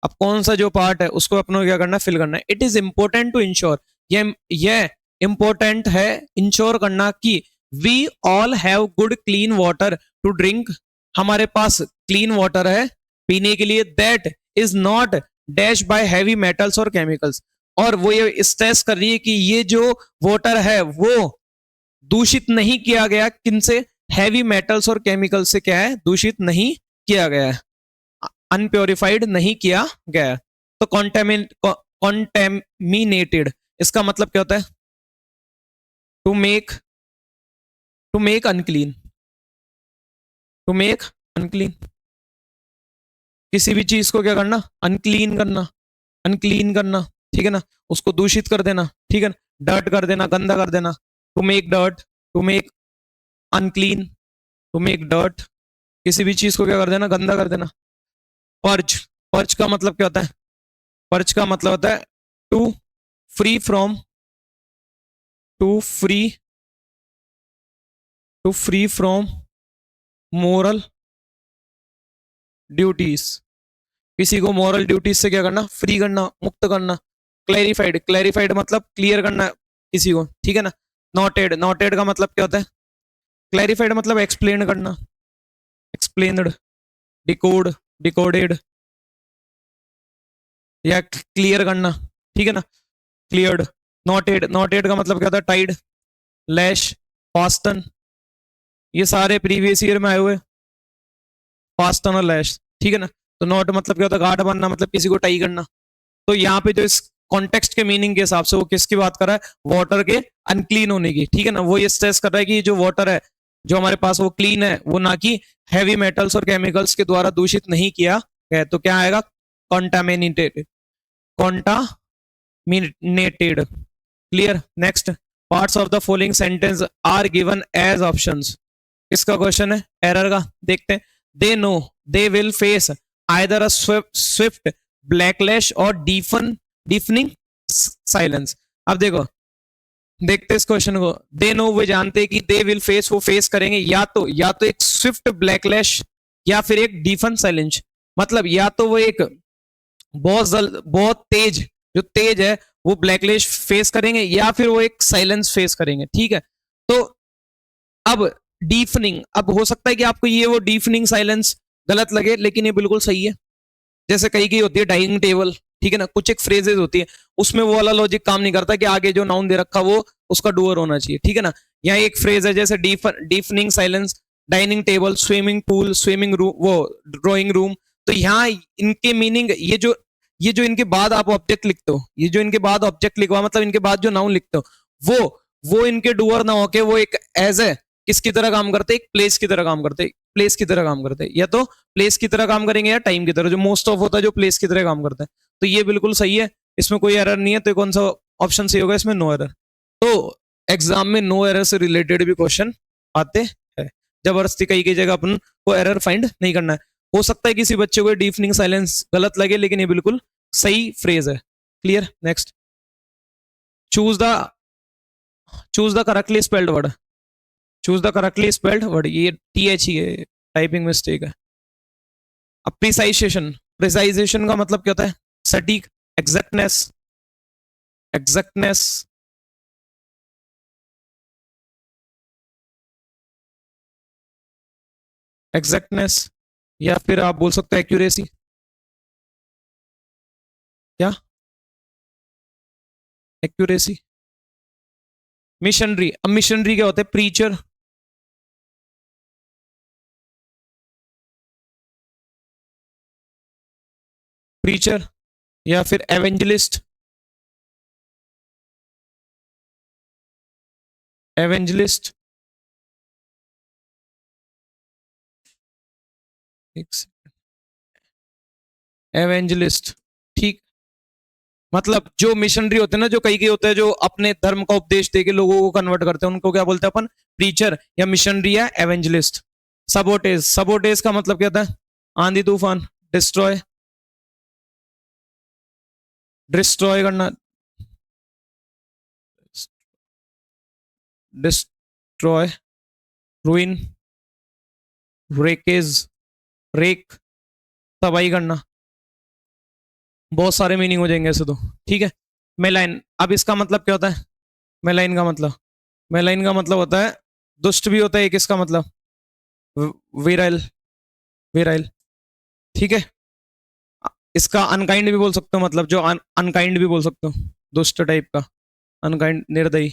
अब कौन सा जो पार्ट है उसको अपनों क्या करना है, फिल करना है। It is important to ensure, ये इंपॉर्टेंट है इंश्योर करना कि we all have good clean water to drink, हमारे पास क्लीन वाटर है पीने के लिए, that is not dash by heavy metals और केमिकल्स। और वो ये स्ट्रेस कर रही है कि ये जो वाटर है वो दूषित नहीं किया गया किनसे, हैवी मेटल्स और केमिकल से क्या है, दूषित नहीं किया गया है, अनप्योरिफाइड नहीं किया गया है। तो कॉन्टेमिनेटेड इसका मतलब क्या होता है, to make, to make unclean, to make unclean, किसी भी चीज को क्या करना, अनक्लीन करना, अनक्लीन करना, ठीक है ना, उसको दूषित कर देना, ठीक है ना, डर्ट कर देना, गंदा कर देना, to make dirt, to make unclean, to make dirt, किसी भी चीज को क्या कर देना, गंदा कर देना। पर्च, पर्च का मतलब क्या होता है, पर्च का मतलब होता है to free from, to free, to free from moral duties, किसी को मॉरल ड्यूटीज से क्या करना, फ्री करना, मुक्त करना। क्लैरिफाइड, क्लैरिफाइड मतलब क्लियर करना किसी को, ठीक है ना। नोटेड, नोटेड का मतलब क्या होता है, क्लैरिफाइड मतलब एक्सप्लेन करना, एक्सप्लेन्ड, डिकोड, डिकोडेड, या क्लियर करना, ठीक है ना, क्लियर्ड। नोटेड, नोटेड का मतलब क्या होता है, टाइड, लैश, फास्टन, ये सारे प्रीवियस ईयर में आए हुए, फास्टन और लैश, ठीक है ना। तो नोट मतलब क्या होता है, गार्ड बनना, मतलब किसी को टाई करना। तो यहाँ पे जो इस कॉन्टेक्स्ट के मीनिंग के हिसाब से वो किसकी बात कर रहा है, वाटर के अनक्लीन होने की, ठीक है ना। वो ये स्ट्रेस कर रहा है कि जो वाटर है जो हमारे पास वो क्लीन है, वो ना कि हैवी मेटल्स और केमिकल्स के द्वारा दूषित नहीं किया गया। तो क्या आएगा, contaminated, contaminated, clear. Next, parts of the following sentence are given as options, इसका क्वेश्चन है एरर का, देखते हैं। They know they will face either a swift backlash or deafening silence. अब देखो, देखते इस क्वेश्चन को। दे नो, वो जानते कि दे विल फेस, वो फेस करेंगे या तो एक स्विफ्ट ब्लैकलैश या फिर एक डीफन साइलेंस। मतलब या तो वो एक बहुत जल्द, बहुत तेज, जो तेज है वो ब्लैकलिस्ट फेस करेंगे, या फिर वो एक साइलेंस फेस करेंगे, ठीक है। तो अब डीफनिंग, अब हो सकता है कि आपको ये वो डीफनिंग साइलेंस गलत लगे, लेकिन ये बिल्कुल सही है। जैसे कई कई होती है डाइनिंग टेबल, ठीक है ना, कुछ एक फ्रेजेस होती है उसमें वो वाला लॉजिक काम नहीं करता कि आगे जो नाउन दे रखा वो उसका डूअर होना चाहिए, ठीक है ना। यहाँ एक फ्रेज है जैसे deafening silence, dining table, swimming pool, swimming room, वो ड्राइंग रूम। तो यहाँ इनके मीनिंग, ये जो इनके बाद आप ऑब्जेक्ट लिखते हो, ये जो इनके बाद ऑब्जेक्ट लिखवा मतलब इनके बाद जो नाउन लिखते हो, वो इनके डूअर ना होके वो एक एज है किसकी तरह काम करते, एक प्लेस की तरह काम करते, प्लेस की तरह काम करते, या तो प्लेस की तरह काम करेंगे या टाइम की तरह, जो मोस्ट ऑफ होता है जो प्लेस की तरह काम करता है। तो ये बिल्कुल सही है, इसमें कोई एरर नहीं है। तो कौन सा ऑप्शन सही होगा, इसमें नो एरर। तो एग्जाम में नो एरर से रिलेटेड भी क्वेश्चन आते हैं, जबरदस्ती कई कई जगह अपन को एरर फाइंड नहीं करना है। हो सकता है किसी बच्चे को डीफनिंग साइलेंस गलत लगे, लेकिन ये बिल्कुल सही फ्रेज है, clear. Next, choose the choose the correctly spelled word, choose the correctly spelled word, ये TH ही है, टाइपिंग मिस्टेक है। अब प्रिसाइजेशन, प्रिसाइजेशन का मतलब क्या होता है, सटीक, एग्जैक्टनेस, एग्जैक्टनेस, एग्जैक्टनेस, या फिर आप बोल सकते हो एक्यूरेसी। क्या, एक्यूरेसी। मिशनरी, अब मिशनरी क्या होता है, प्रीचर, प्रीचर, या फिर एवेंजलिस्ट, एवेंजलिस्ट। एवेंजलिस्ट, ठीक। मतलब जो मिशनरी होते हैं ना, जो कई कई होते हैं जो अपने धर्म का उपदेश देके लोगों को कन्वर्ट करते हैं, उनको क्या बोलते हैं अपन, प्रीचर या मिशनरी या एवेंजलिस्ट। सबोटेज, सबोटेज का मतलब क्या होता है, आंधी तूफान, डिस्ट्रॉय, डिस्ट्रॉय करना, डिस्ट्रॉय, रुइन, रेकेज, रेक, तबाही करना। बहुत सारे मीनिंग हो जाएंगे ऐसे तो, ठीक है। मेलाइन, अब इसका मतलब क्या होता है, मेलाइन का मतलब, मेलाइन का मतलब होता है दुष्ट भी होता है एक, इसका मतलब विराइल, विराइल, ठीक है। इसका अनकाइंड भी बोल सकते हो, मतलब जो अनकाइंड भी बोल सकते हो, दुष्ट टाइप का, अनकाइंड, निर्दयी,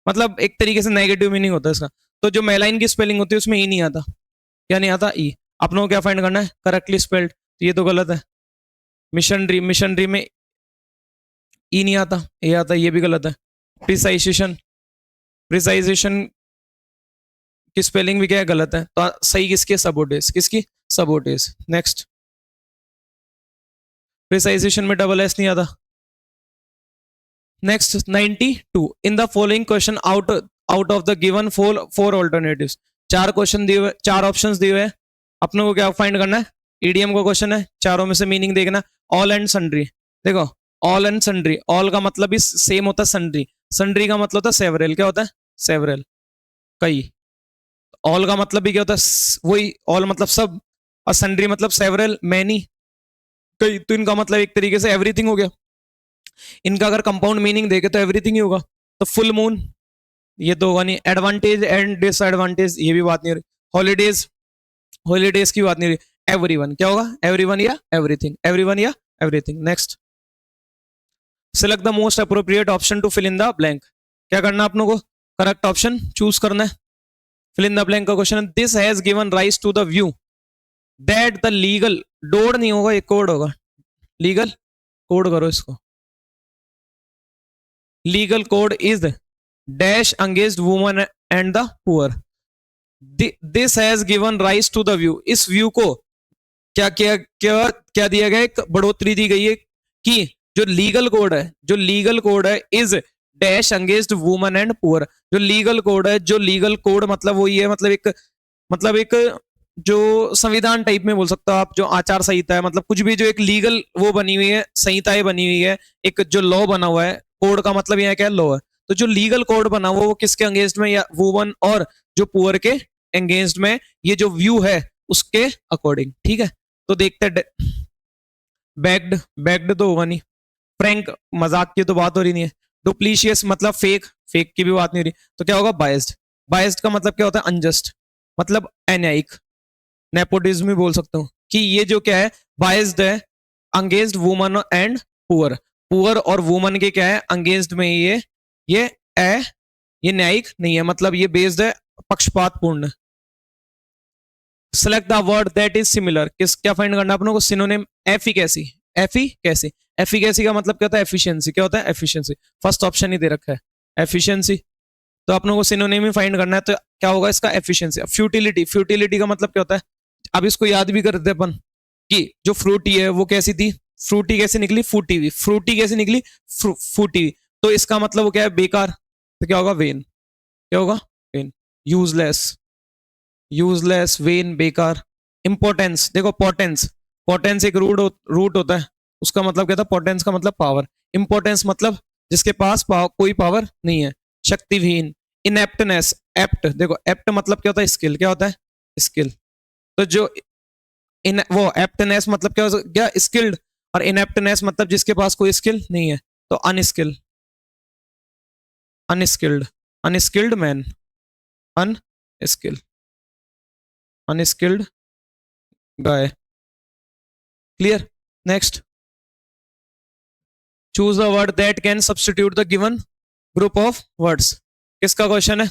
मतलब एक तरीके से नेगेटिव मीनिंग होता है इसका। तो जो मेलाइन की स्पेलिंग होती है उसमें ई नहीं आता। क्या नहीं आता? ई। अपनों को क्या फाइंड करना है? Correctly spelled. ये तो गलत है। मिशनरी, मिशनरी में ई नहीं आता, ये आता, ये भी गलत है। प्रिसाइजेशन, प्रिसाइजेशन की स्पेलिंग भी क्या है? गलत है। तो सही किसकी है? सबोटेज। किसकी? सबोटेज। नेक्स्ट, प्रिसाइजेशन में डबल एस नहीं आता। Next 92, in the following question out of the given four alternatives, चार क्वेश्चन दिए हुए, चार ऑप्शंस दिए हुए हैं, अपने को क्या फाइंड करना है? ईडीएम का क्वेश्चन है, चारों में से मीनिंग देखना। ऑल एंड सन्ड्री, देखो ऑल एंड सन्ड्री, ऑल का मतलब भी सेम होता है सन्ड्री, सन्ड्री का मतलब होता है सेवरल। क्या होता है? सेवरल, कई। ऑल का मतलब भी क्या होता है? वही, ऑल मतलब सब, और सन्ड्री मतलब सेवरल, मैनी, कई। तो इनका मतलब एक तरीके से एवरीथिंग हो गया। इनका अगर कंपाउंड मीनिंग देखे तो एवरीथिंग ही होगा। तो फुल मून, ये तो होगा नहीं। एडवांटेज एंड डिसएडवांटेज, ये भी बात नहीं हो रही। हॉलीडेज, हॉलीडेज की बात नहीं हो रही। एवरीवन, क्या होगा? एवरीवन या एवरीथिंग, एवरीवन या everything. Next, select the most appropriate option to fill in the blank, क्या करना है अपनों को? करेक्ट ऑप्शन चूज करना है। फिल इन द ब्लैंक का क्वेश्चन है, this has given rise to the view that the legal, डोड नहीं होगा, एक कोड होगा। लीगल कोड करो इसको। Legal code is dash against women and the poor. This has given rise to the view, इस व्यू को क्या क्या क्या क्या दिया गया? एक बढ़ोतरी दी गई है कि जो लीगल कोड है, जो लीगल कोड है is dash against women and poor. जो लीगल कोड है, जो लीगल कोड मतलब वही है, मतलब एक जो संविधान टाइप में बोल सकते हो आप, जो आचार संहिता है, मतलब कुछ भी जो एक लीगल वो बनी हुई है, संहिताएं बनी हुई है, एक जो लॉ बना हुआ है। कोड का मतलब यहाँ क्या है? लॉ है। तो जो लीगल कोड बना हुआ वो किसके अगेंस्ट में? या वुमन और जो पुअर के अगेंस्ट में। ये जो व्यू है उसके अकॉर्डिंग, ठीक है। तो देखते हैं, बैक्ड, बैक्ड तो होगा नहीं। फ्रैंक, मजाक की तो बात हो रही नहीं है। डुप्लीशियस मतलब फेक, फेक की भी बात नहीं हो रही। तो क्या होगा? बायस्ड। बायस्ड का मतलब क्या होता है? अनजस्ट, मतलब अन्यायिक। नेपोटिज्म भी बोल सकता हूँ कि ये जो क्या है? बायस्ड है against women and poor. Poor और वुमन के क्या है? अगेंस्ट में ये ए, ये न्यायिक नहीं है, मतलब ये बेस्ड है पक्षपातपूर्ण। Select the word that is similar, किस क्या फाइंड करना अपनों को? सिनोनिम। एफिकेसी, एफिकेसी, एफिकेसी का मतलब क्या होता है? एफिशिएंसी। क्या होता है? एफिशिएंसी। फर्स्ट ऑप्शन ही दे रखा है, एफिशिएंसी। तो अपनों को सिनोनिम ही फाइंड करना है, तो क्या होगा इसका? एफिशिएंसी। फ्यूटिलिटी, फ्यूटिलिटी का मतलब क्या होता है? अब इसको याद भी करते अपन कि जो फ्रूटी है वो कैसी थी? फ्रूटी कैसे निकली? फूटी हुई। फ्रूटी कैसे निकली? फूटी हुई। तो इसका मतलब वो क्या है? बेकार। तो क्या होगा? वेन। क्या होगा? वेन। यूजलेस, यूजलेस, वेन, बेकार। इंपोर्टेंस, देखो पोटेंस, पोटेंस एक रूट होता है, उसका मतलब क्या था? पोटेंस का मतलब पावर। इंपोर्टेंस मतलब जिसके पास कोई पावर नहीं है। शक्तिहीन। इनेप्टनेस, एप्ट, देखो एप्ट मतलब क्या होता है? स्किल। क्या होता है? स्किल। तो जो इन वो एप्टनेस मतलब क्या? स्किल्ड। और इनेप्टनेस मतलब जिसके पास कोई स्किल नहीं है। तो unskilled, unskilled, unskilled man, unskilled, unskilled guy. Clear? Next, choose the word that can substitute the given group of words, किसका क्वेश्चन है?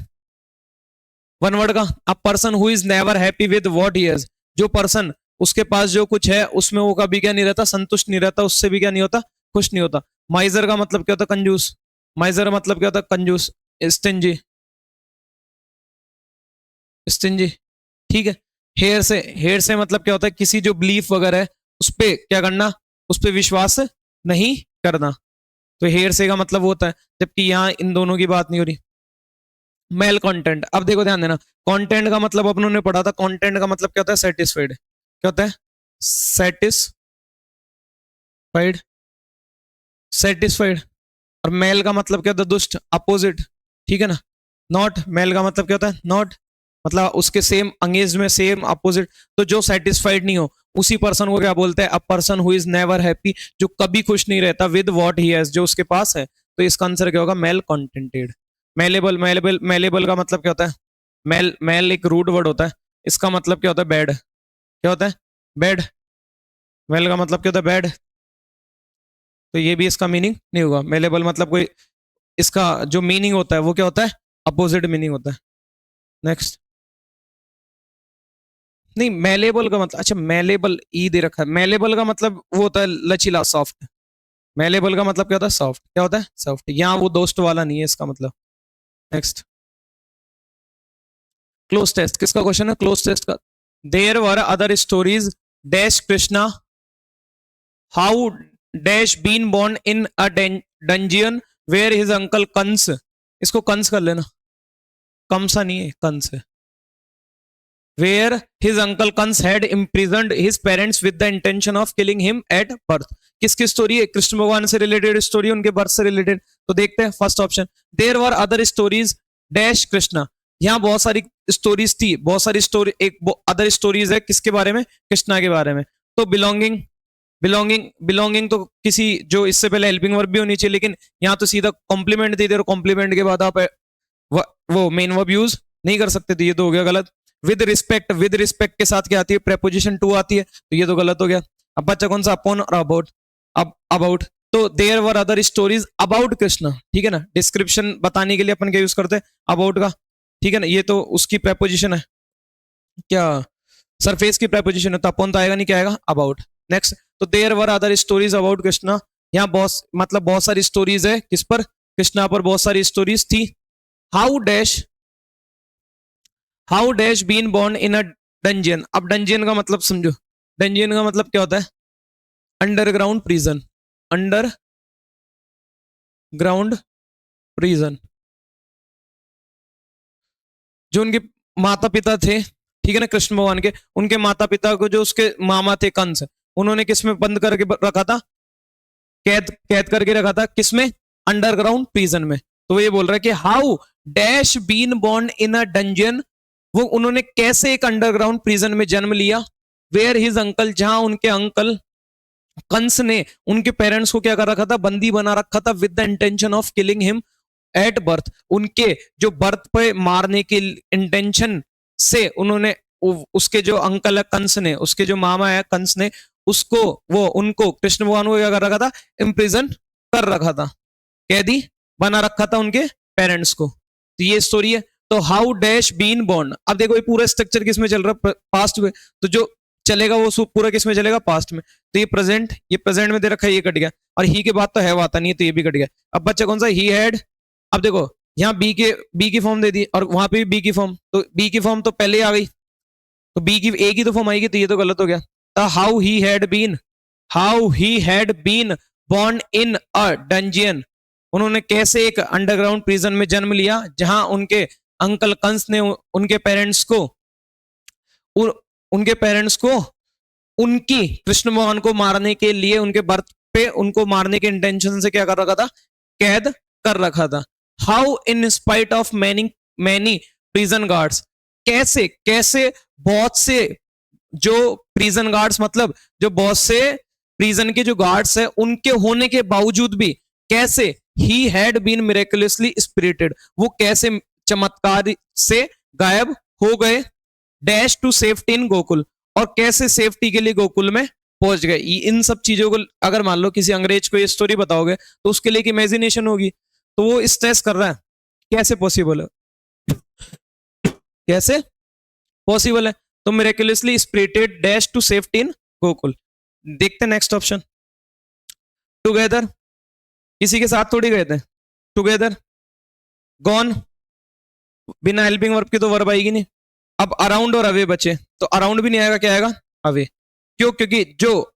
वन वर्ड का। A person who is never happy with what he has, जो पर्सन उसके पास जो कुछ है उसमें वो कभी क्या नहीं रहता? संतुष्ट नहीं रहता, उससे भी क्या नहीं होता? खुश नहीं होता। माइजर का मतलब क्या होता? कंजूस। माइजर मतलब क्या होता? कंजूस। स्टिंजी, स्टिंजी, ठीक है। हेयर से मतलब क्या होता है? किसी जो बिलीफ वगैरह है उस पर क्या करना? उस पर विश्वास नहीं करना। तो हेयर से का मतलब होता है, जबकि यहाँ इन दोनों की बात नहीं हो रही। मेल कंटेंट, अब देखो ध्यान देना, कंटेंट का मतलब अपनों ने पढ़ा था, कंटेंट का मतलब क्या होता है? सेटिस्फाइड। क्या होता है? Satisfied, satisfied. और मेल का मतलब क्या होता है? दुष्ट, अपोजिट, ठीक है ना। नॉट, मेल का मतलब क्या होता है? नॉट, मतलब उसके सेम अंगेज में, सेम अपोजिट। तो जो सेटिस्फाइड नहीं हो उसी पर्सन को क्या बोलते हैं? A person who is never happy, जो कभी खुश नहीं रहता विद व्हाट ही हैज, जो उसके पास है। तो इसका आंसर क्या होगा? Malcontented. Malleable, malleable, malleable का मतलब क्या होता है? मेल, मेल एक रूड वर्ड होता है, इसका मतलब क्या होता है? बैड। क्या होता है? बैड। मेल का मतलब क्या होता है? बैड। तो ये भी इसका मीनिंग नहीं होगा। मेलेबल मतलब कोई, इसका जो मीनिंग होता है वो क्या होता है? अपोजिट मीनिंग होता है। नेक्स्ट, नहीं मेलेबल का मतलब, अच्छा मेलेबल ई दे रखा है, मेलेबल का मतलब वो होता है लचीला, सॉफ्ट। मेलेबल का मतलब क्या होता है? सॉफ्ट। क्या होता है? सॉफ्ट। यहाँ वो दोस्त वाला नहीं है इसका मतलब। नेक्स्ट, क्लोज टेस्ट, किसका क्वेश्चन है? क्लोज टेस्ट का। There were other stories dash Krishna how dash been born in a dungeon where his uncle Kans, इसको कंस कर लेना, कंसा नहीं है, कंस है। Where his uncle Kans had imprisoned his parents with the intention of killing him at birth। किसकी स्टोरी है? कृष्ण भगवान से रिलेटेड स्टोरी, उनके बर्थ से रिलेटेड। तो देखते हैं first option, there were other stories dash Krishna. यहाँ बहुत सारी स्टोरीज थी, बहुत सारी स्टोरी, एक अदर स्टोरीज है किसके बारे में? कृष्णा के बारे में। तो बिलोंगिंग, बिलोंगिंग बिलोंगिंग तो किसी, जो इससे पहले हेल्पिंग वर्ब भी होनी चाहिए, लेकिन यहाँ तो सीधा कॉम्प्लीमेंट दे दे रहे, कॉम्प्लीमेंट के बाद आप वो मेन वर्ब यूज नहीं कर सकते, तो ये तो हो गया गलत। विद रिस्पेक्ट, विद रिस्पेक्ट के साथ क्या आती है? प्रेपोजिशन टू आती है, तो ये तो गलत हो गया। अब बच्चा कौन सा? अपॉन और अबाउट। अब अबाउट, तो there were other stories about Krishna, ठीक है ना। डिस्क्रिप्शन बताने के लिए अपन क्या यूज करते हैं? अबाउट का, ठीक है ना। ये तो उसकी प्रेपोजिशन है, क्या सरफेस की प्रेपोजिशन है, तो अपॉन तो आएगा नहीं, क्या आएगा? अबाउट। नेक्स्ट, तो there were other stories about Krishna, यहाँ बहुत मतलब बहुत सारी स्टोरीज है किस पर? कृष्णा पर बहुत सारी स्टोरीज थी। How dash, how dash been born in a dungeon. अब डंजियन का मतलब समझो, डंजियन का मतलब क्या होता है? Underground prison, underground prison. जो उनके माता पिता थे, ठीक है ना, कृष्ण भगवान के, उनके माता पिता को जो उसके मामा थे कंस, उन्होंने किस में बंद करके रखा था? कैद, कैद करके रखा था, किसमें? अंडरग्राउंड प्रिजन में। तो ये बोल रहा है कि how dash been born in a dungeon, वो उन्होंने कैसे एक अंडरग्राउंड प्रिजन में जन्म लिया। वेयर हिज अंकल, जहां उनके अंकल कंस ने उनके पेरेंट्स को क्या कर रखा था? बंदी बना रखा था, with the intention of killing him at birth. उनके जो बर्थ पे मारने के इंटेंशन से उन्होंने उसके जो अंकल है कंस ने, उसके जो मामा है कंस ने, उसको, वो उनको, कृष्ण भगवान को क्या कर रखा था? इम्प्रिजन कर रखा था, कैदी बना रखा था उनके पेरेंट्स को। तो ये स्टोरी है। तो हाउ डैश बीन बॉर्न, अब देखो ये पूरा स्ट्रक्चर किस में चल रहा है? पास्ट में। तो जो चलेगा वो पूरा किस में चलेगा? पास्ट में। तो ये प्रेजेंट, ये प्रेजेंट में दे रखा है, ये कट गया, और ही के बाद तो है आता नहीं है, तो ये भी कट गया। अब बच्चा कौन सा? He had. अब देखो यहाँ बी की फॉर्म दे दी, और वहां पे भी बी की फॉर्म, तो बी की फॉर्म तो पहले आ गई, तो बी की ए की तो फॉर्म आएगी, तो ये तो गलत हो गया। तो how he had been, how he had been born in a dungeon, उन्होंने कैसे एक अंडरग्राउंड प्रिजन में जन्म लिया, जहां उनके अंकल कंस ने उनके पेरेंट्स को, उनके पेरेंट्स को उनकी, कृष्ण भगवान को मारने के लिए, उनके बर्थ पे उनको मारने के इंटेंशन से क्या कर रखा था? कैद कर रखा था। How in spite of many many prison guards, कैसे, कैसे बहुत से जो प्रिजन गार्ड्स, मतलब जो बहुत से प्रिजन के जो गार्ड्स है, उनके होने के बावजूद भी कैसे he had been miraculously spirited, वो कैसे चमत्कार से गायब हो गए, dash to safety in Gokul, और कैसे सेफ्टी के लिए गोकुल में पहुंच गए। इन सब चीजों को अगर मान लो किसी अंग्रेज को ये स्टोरी बताओगे, तो उसके लिए एक इमेजिनेशन होगी, तो वो स्ट्रेस कर रहा है, कैसे पॉसिबल है, कैसे पॉसिबल है? तो miraculously spirited dash to safety in Gokul. देखते नेक्स्ट ऑप्शन, टुगेदर, किसी के साथ थोड़ी गए थे, टुगेदर, गॉन, बिना हेल्पिंग वर्ब की तो वर्ब आएगी नहीं। अब अराउंड और अवे बचे, तो अराउंड भी नहीं आएगा, क्या आएगा? अवे। क्यों? क्योंकि जो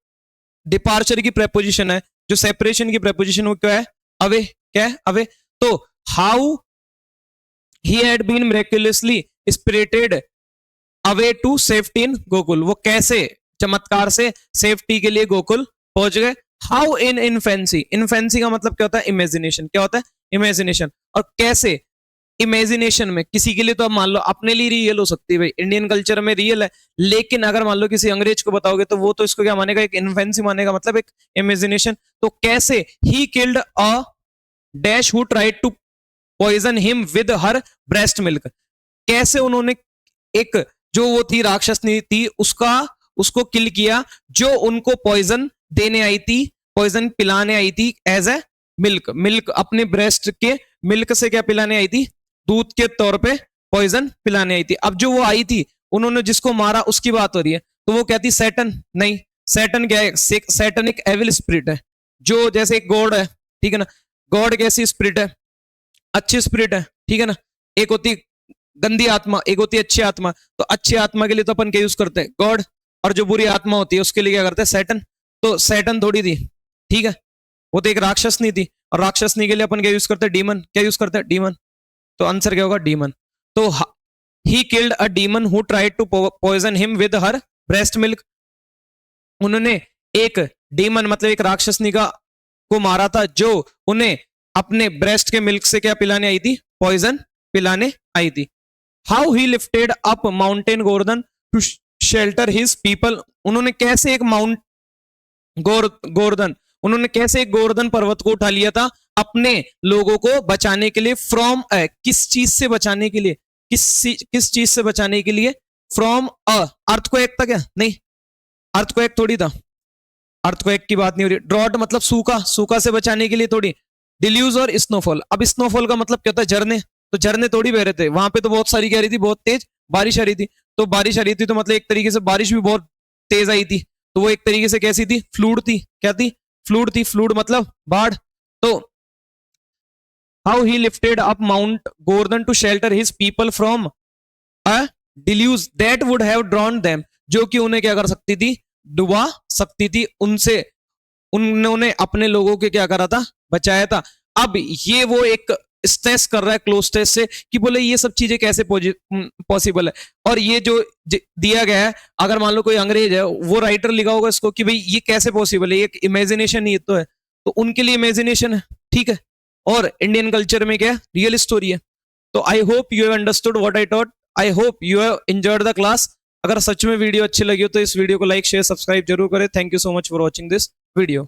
डिपार्चर की प्रेपोजिशन है, जो सेपरेशन की प्रेपोजिशन, वो क्या है? अवे। क्या है? अवे। तो how he had been miraculously spirited away to safety in Gokul, वो कैसे चमत्कार से सेफ्टी के लिए गोकुल पहुंच गए। हाउ इन इनफेंसी, इनफेंसी का मतलब क्या होता है? इमेजिनेशन। क्या होता है? इमेजिनेशन। और कैसे इमेजिनेशन में, किसी के लिए तो अब मान लो अपने लिए रियल हो सकती है, भाई इंडियन कल्चर में रियल है, लेकिन अगर मान लो किसी अंग्रेज को बताओगे, तो वो तो इसको क्या मानेगा? एक इन्फेंसी मानेगा, मतलब एक इमेजिनेशन। तो कैसे he killed a dash who tried to poison him with her breast milk, कैसे उन्होंने एक, जो वो थी राक्षसनी थी, उसको किल किया, जो उनको पॉइजन देने आई थी, पॉइजन पिलाने आई थी एज ए मिल्क, मिल्क अपने ब्रेस्ट के मिल्क से क्या पिलाने आई थी? दूध के तौर पे पॉइजन पिलाने आई थी। अब जो वो आई थी, उन्होंने जिसको मारा उसकी बात हो रही है, तो वो कहती सैटन नहीं। सैटन क्या है? सैटन एक एविल स्पिरिट है, जो जैसे एक गॉड है, ठीक है ना। गॉड कैसी स्पिरिट है? अच्छी स्पिरिट है, ठीक है ना। एक होती गंदी आत्मा, एक होती अच्छी आत्मा। तो अच्छी आत्मा के लिए तो अपन क्या यूज करते हैं? गॉड। और जो बुरी आत्मा होती है उसके लिए क्या करते हैं? सैटन। तो सैटन थोड़ी थी, ठीक है, वो तो एक राक्षस नहीं थी। और राक्षसनी के लिए अपन क्या यूज करते हैं? डीमन। क्या यूज करते हैं? डीमन। तो आंसर क्या होगा? डीमन। तो he killed a demon who tried to poison him with her breast milk. उन्होंने एक डीमन मतलब एक राक्षसनी का को मारा था, जो उन्हें अपने ब्रेस्ट के मिल्क से क्या पिलाने आई थी? पॉइजन पिलाने आई थी। How he lifted up mountain Govardhan to shelter his people. उन्होंने कैसे एक गोवर्धन उन्होंने कैसे एक गोवर्धन पर्वत को उठा लिया था अपने लोगों को बचाने के लिए? फ्रॉम किस चीज से बचाने के लिए? किस चीज से बचाने के लिए? फ्रॉम अर्थक्वेक था क्या? नहीं, अर्थक्वेक थोड़ी था, अर्थक्वेक की बात नहीं हो रही। ड्रॉट मतलब सूखा, सूखा से बचाने के लिए थोड़ी। डिल्यूज और स्नोफॉल। अब स्नोफॉल का मतलब क्या होता है? झरने। तो झरने थोड़ी बह रहे थे वहां पे, तो बहुत सारी क्या रही थी? बहुत तेज बारिश आ रही थी। तो बारिश आ रही थी तो मतलब एक तरीके से बारिश भी बहुत तेज आई थी, तो वो एक तरीके से कैसी थी? फ्लूड थी। क्या थी? फ्लूड थी। फ्लूड मतलब बाढ़। तो how he lifted up mount Govardhan to shelter his people from a deluge that would have drawn them. जो कि उन्हें क्या कर सकती थी? डुबा सकती थी। उनसे उन्होंने अपने लोगों के क्या करा था? बचाया था। अब ये वो एक स्ट्रेस कर रहा है क्लोज स्ट्रेस से कि बोले ये सब चीजें कैसे पॉसिबल है। और ये जो दिया गया है, अगर मान लो कोई अंग्रेज है, वो राइटर लिखा होगा इसको कि भाई ये कैसे पॉसिबल है, ये इमेजिनेशन ही तो है। तो उनके लिए इमेजिनेशन है, ठीक है। और इंडियन कल्चर में क्या है? रियल स्टोरी है। तो I hope you have understood what I taught. I hope you have enjoyed the class. अगर सच में वीडियो अच्छी लगी हो तो इस वीडियो को लाइक शेयर सब्सक्राइब जरूर करें। Thank you so much for watching this video.